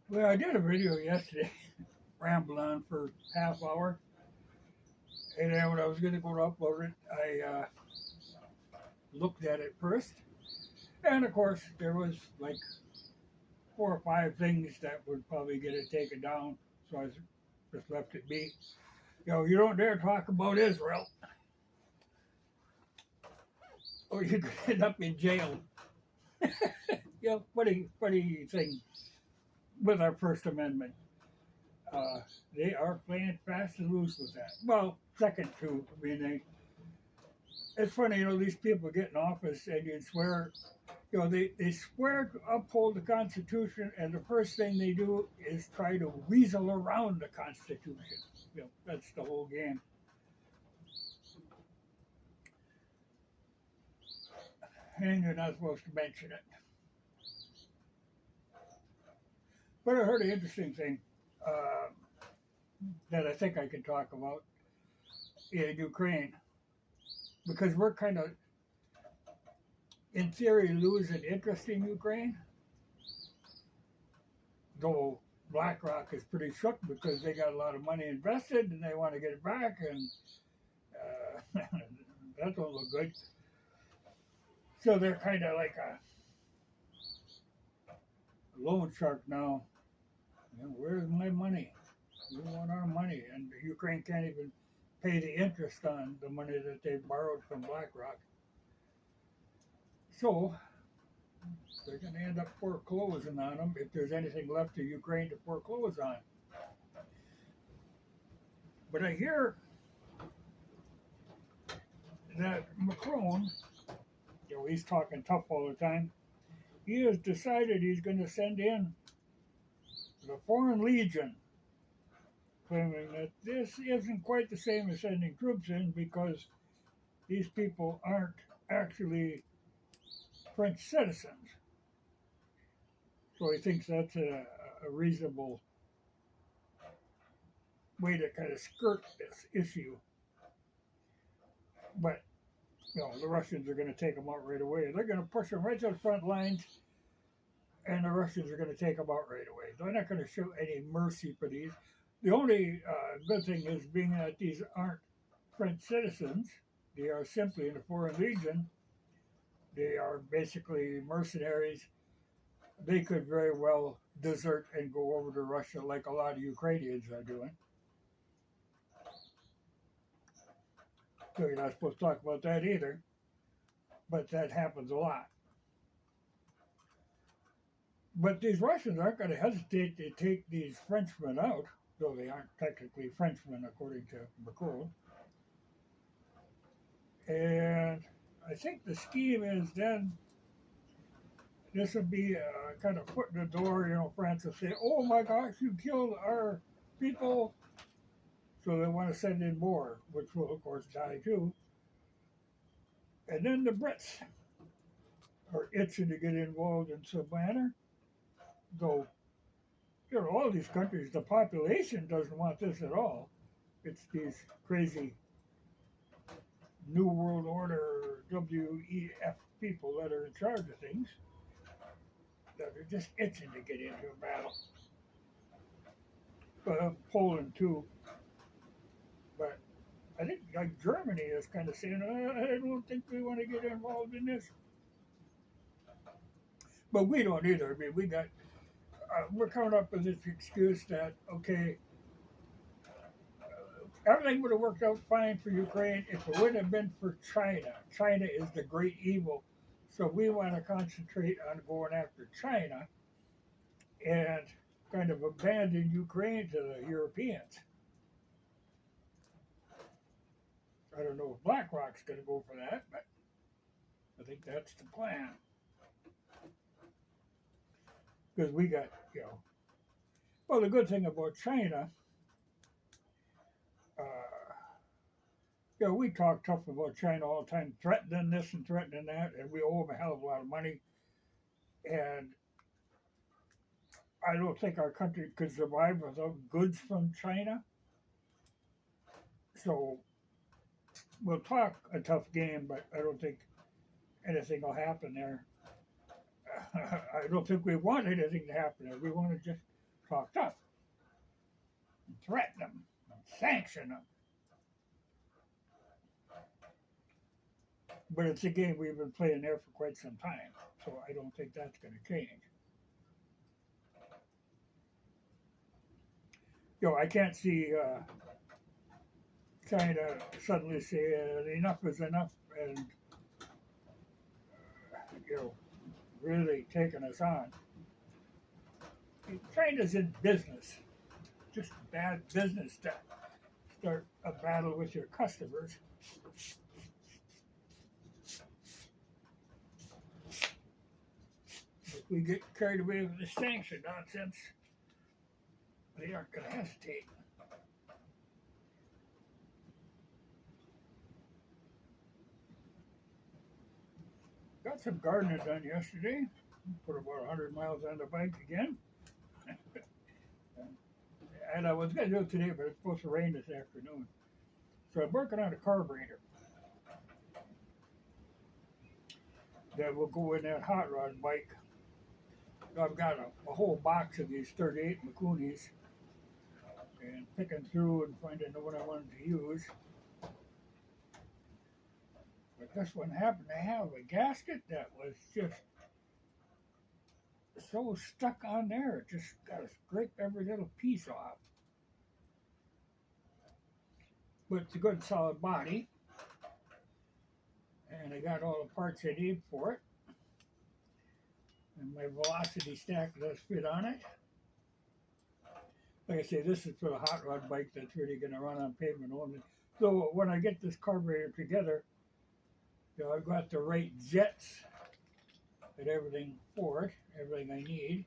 Well, I did a video yesterday, rambled on for half hour, and then when I was going to go to upload it, I looked at it first, and of course there was like 4 or 5 things that would probably get it taken down, so I just left it be. You don't dare talk about Israel, or you could end up in jail. Funny thing with our First Amendment. Uh, they are playing fast and loose with that. Well, second to, I mean, it's funny, these people get in office and you swear, they swear to uphold the Constitution, and the first thing they do is try to weasel around the Constitution. That's the whole game. And you're not supposed to mention it. But I heard an interesting thing uh, that I think I can talk about in Ukraine, because we're kind of, in theory, losing interest in Ukraine, though BlackRock is pretty shook because they got a lot of money invested and they want to get it back, and that don't look good. So they're kind of like a loan shark now. Where's my money? We want our money, and Ukraine can't even pay the interest on the money that they borrowed from BlackRock. So they're going to end up foreclosing on them if there's anything left to Ukraine to foreclose on. But I hear that Macron, he's talking tough all the time. He has decided he's going to send in the Foreign Legion, claiming that this isn't quite the same as sending troops in because these people aren't actually French citizens. So he thinks that's a reasonable way to kind of skirt this issue. But, the Russians are going to take them out right away. They're going to push them right to the front lines, and the Russians are going to take them out right away. They're not going to show any mercy for these. The only good thing is, being that these aren't French citizens, they are simply in the Foreign Legion. They are basically mercenaries. They could very well desert and go over to Russia like a lot of Ukrainians are doing. So you're not supposed to talk about that either, but that happens a lot. But these Russians aren't going to hesitate to take these Frenchmen out, though they aren't technically Frenchmen according to Macron. And I think the scheme is then this would be a kind of foot in the door. France will say, "Oh my gosh, you killed our people," so they want to send in more, which will of course die too. And then the Brits are itching to get involved in some manner, though all these countries, the population doesn't want this at all. It's these crazy New World Order, WEF people that are in charge of things, that are just itching to get into a battle. Poland too. But I think like Germany is kind of saying, I don't think we want to get involved in this. But we don't either. I mean, we're coming up with this excuse that, okay, everything would have worked out fine for Ukraine if it wouldn't have been for China. China is the great evil. So we want to concentrate on going after China and kind of abandon Ukraine to the Europeans. I don't know if BlackRock's going to go for that, but I think that's the plan. Because we got, well, the good thing about China, we talk tough about China all the time, threatening this and threatening that, and we owe them a hell of a lot of money. And I don't think our country could survive without goods from China. So we'll talk a tough game, but I don't think anything will happen there. I don't think we want anything to happen there. We want to just talk tough, and threaten them, and sanction them. But it's a game we've been playing there for quite some time, so I don't think that's going to change. I can't see China suddenly say enough is enough and really taking us on. China's in business, just bad business to start a battle with your customers. If we get carried away with this sanction nonsense, they aren't going to hesitate. Got some gardening done yesterday. Put about 100 miles on the bike again. And I was going to do it today, but it's supposed to rain this afternoon. So I'm working on a carburetor that will go in that hot rod bike. I've got a whole box of these 38 Makunis and picking through and finding the one I wanted to use. But this one happened to have a gasket that was just so stuck on there, it just got to scrape every little piece off. But it's a good solid body, and I got all the parts I need for it. And my velocity stack does fit on it. Like I say, this is for the hot rod bike that's really going to run on pavement only. So when I get this carburetor together, I've got the right jets and everything for it, everything I need,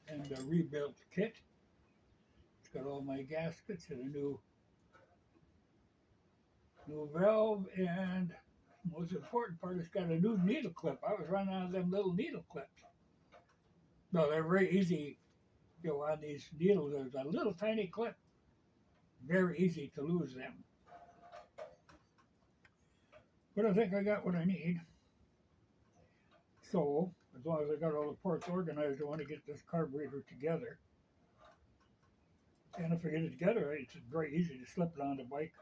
and a rebuilt kit. It's got all my gaskets and a new valve, and the most important part, it's got a new needle clip. I was running out of them little needle clips. No, they're very easy. On these needles, there's a little tiny clip. Very easy to lose them. But I think I got what I need. So, as long as I got all the parts organized, I want to get this carburetor together. And if I get it together, it's very easy to slip it on the bike,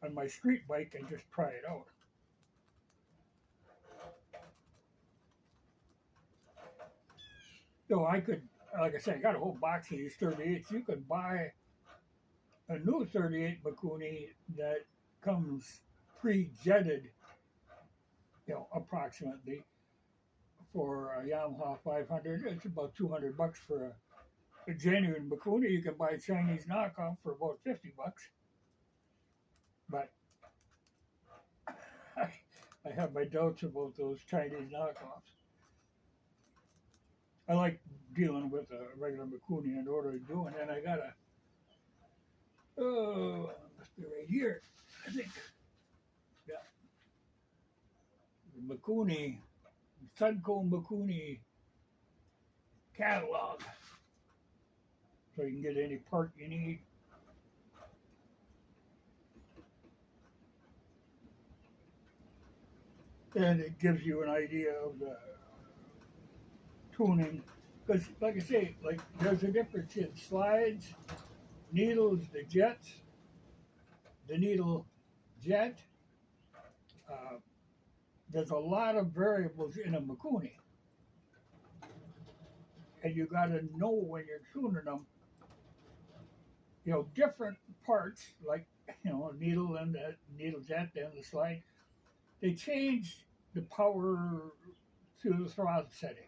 on my street bike, and just try it out. So I could, like I said, I got a whole box of these 38s. You could buy a new 38 Makuni that comes pre-jetted, approximately, for a Yamaha 500. It's about $200 for a genuine Makuni. You can buy a Chinese knockoff for about $50. But I have my doubts about those Chinese knockoffs. I like dealing with a regular Makuni in order to do it, and I got must be right here, I think. Yeah. The Makuni, Sunco Makuni catalog. So you can get any part you need. And it gives you an idea of the tuning. Because, like I say, there's a difference in slides, needles, the jets, the needle jet. There's a lot of variables in a Makuni. And you got to know when you're tuning them, different parts, like, needle and the needle jet and the slide, they change the power to the throttle setting.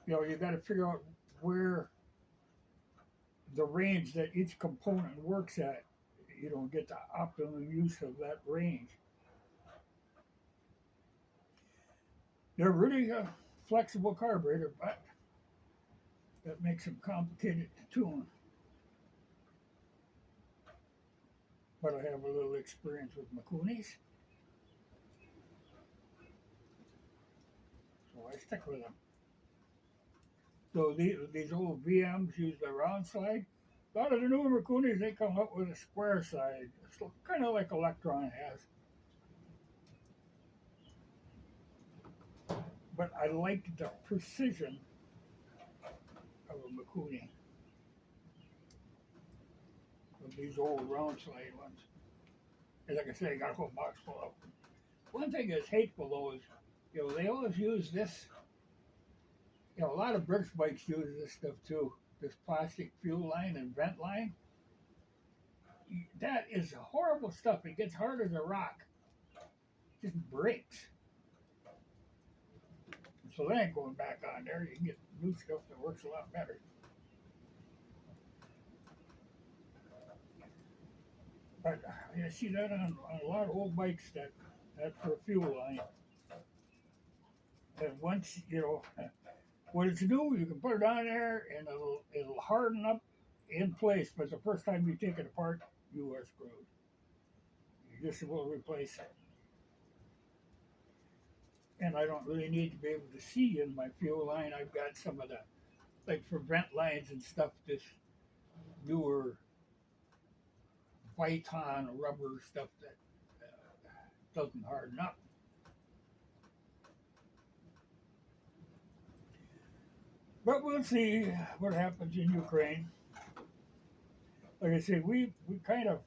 You got to figure out where the range that each component works at, get the optimum use of that range. They're really a flexible carburetor, but that makes them complicated to tune. But I have a little experience with Makunis, so I stick with them. So these old VMs use the round slide. A lot of the newer Makunis, they come up with a square side. It's kind of like Electron has. But I like the precision a Mikuni. Of these old round slide ones. And like I said, I got a whole box full of them. One thing that's hateful though is, they always use this. A lot of British bikes use this stuff too. This plastic fuel line and vent line. That is horrible stuff. It gets hard as a rock. It just breaks. So that ain't going back on there. You can get new stuff that works a lot better. But I see that on a lot of old bikes that's for a fuel line. And once, when it's new, you can put it on there and it'll harden up in place. But the first time you take it apart, you are screwed. You just will replace it. And I don't really need to be able to see in my fuel line. I've got some of the, like for vent lines and stuff, this newer Viton rubber stuff that doesn't harden up. But we'll see what happens in Ukraine. Like I say, we kind of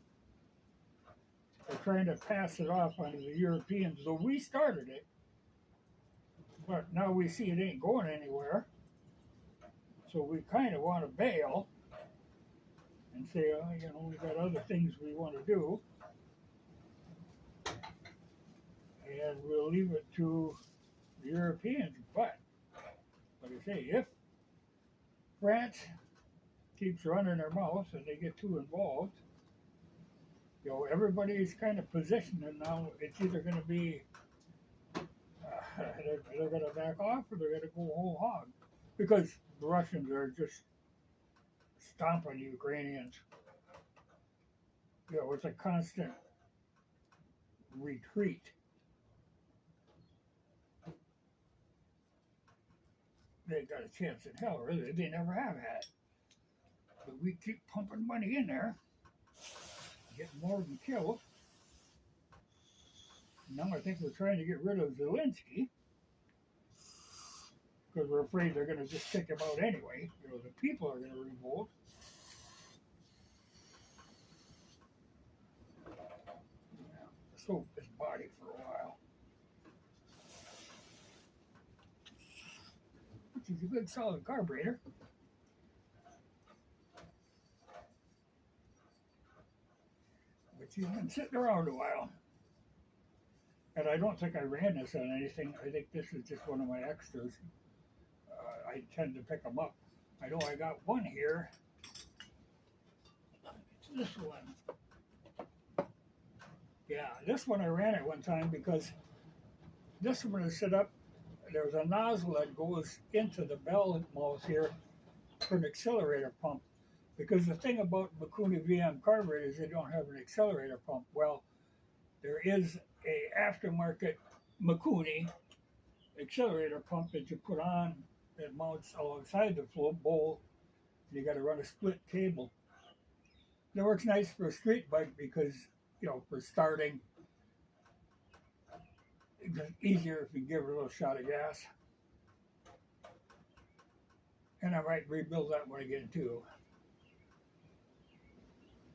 are trying to pass it off onto the Europeans, though we started it. But now we see it ain't going anywhere. So we kind of want to bail and say, we got other things we want to do. And we'll leave it to the Europeans. But, like I say, if France keeps running their mouth and they get too involved, everybody's kind of positioning now. It's either going to be they're going to back off or they're going to go whole hog, because the Russians are just stomping the Ukrainians. It's a constant retreat. They ain't got a chance in hell, really. They never have had. But we keep pumping money in there, getting more than killed. Now I think we're trying to get rid of Zelensky because we're afraid they're going to just take him out anyway. The people are going to revolt. Soak this body for a while. Which is a good solid carburetor. But she's been sitting around a while. And I don't think I ran this on anything. I think this is just one of my extras. I tend to pick them up. I know I got one here. It's this one. Yeah, this one I ran at one time because this one is set up. There's a nozzle that goes into the bell mouth here for an accelerator pump. Because the thing about Mikuni VM carburetors, they don't have an accelerator pump. Well, there is a aftermarket Mikuni accelerator pump that you put on that mounts alongside the flow bowl. You got to run a split cable. That works nice for a street bike because, for starting, it's easier if you give it a little shot of gas. And I might rebuild that one again too.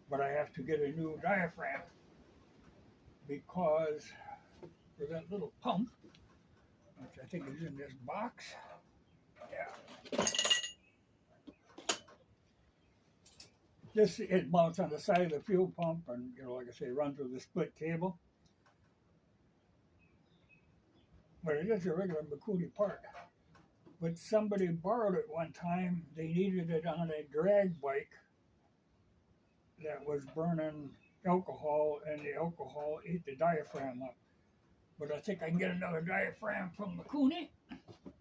But I have to get a new diaphragm because for that little pump, which I think is in this box, it mounts on the side of the fuel pump and, like I say, runs with a split cable. But it is a regular Mikuni part. But somebody borrowed it one time. They needed it on a drag bike that was burning alcohol, and the alcohol ate the diaphragm up. But I think I can get another diaphragm from Mikuni,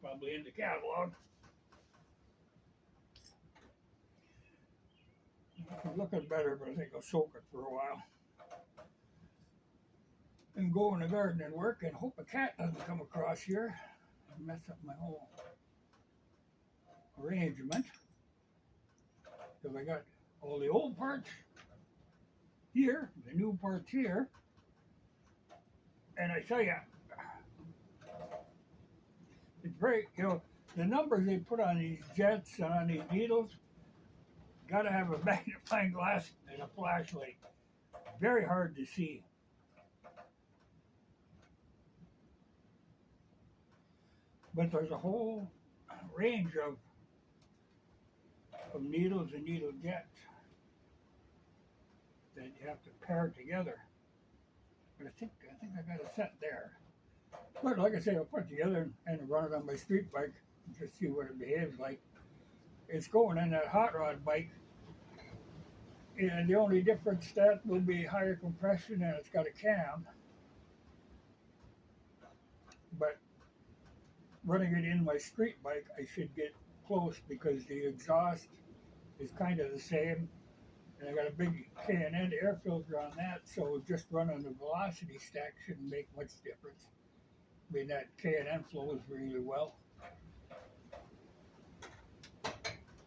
probably in the catalog. It's looking better, but I think I'll soak it for a while. And go in the garden and work and hope a cat doesn't come across here and mess up my whole arrangement. Because I got all the old parts here, the new parts here. And I tell you, it's very, the numbers they put on these jets and on these needles, got to have a magnifying glass and a flashlight. Very hard to see. But there's a whole range of needles and needle jets that you have to pair together. But I think I got a set there. But like I say, I'll put it together and run it on my street bike and just see what it behaves like. It's going in that hot rod bike, and the only difference that will be higher compression and it's got a cam. But running it in my street bike, I should get close because the exhaust is kind of the same. And I got a big K&N air filter on that, so just running the velocity stack shouldn't make much difference. I mean, that K&N flows really well.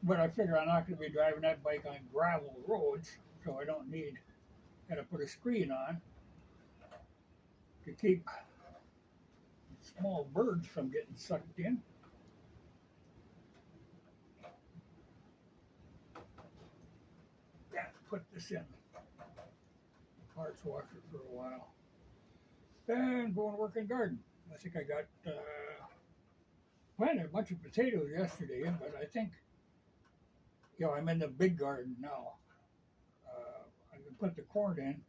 But I figure I'm not going to be driving that bike on gravel roads, so I don't need, got to put a screen on to keep small birds from getting sucked in. Yeah, put this in the parts washer for a while. Then go and work in the garden. I think I got planted a bunch of potatoes yesterday, but I think, I'm in the big garden now. I can put the corn in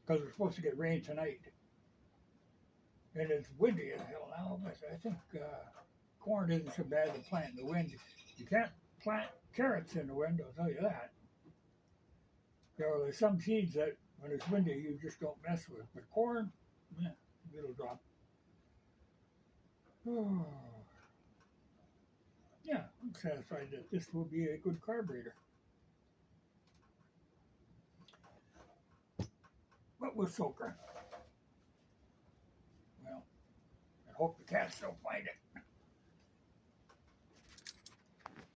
because we're supposed to get rain tonight. And it's windy as hell now, but I think corn isn't so bad to plant in the wind. You can't plant carrots in the wind, I'll tell you that. There's some seeds that when it's windy you just don't mess with. But corn, it'll drop. Oh. Yeah, I'm satisfied that this will be a good carburetor. But we'll soak her. Well, I hope the cats don't find it.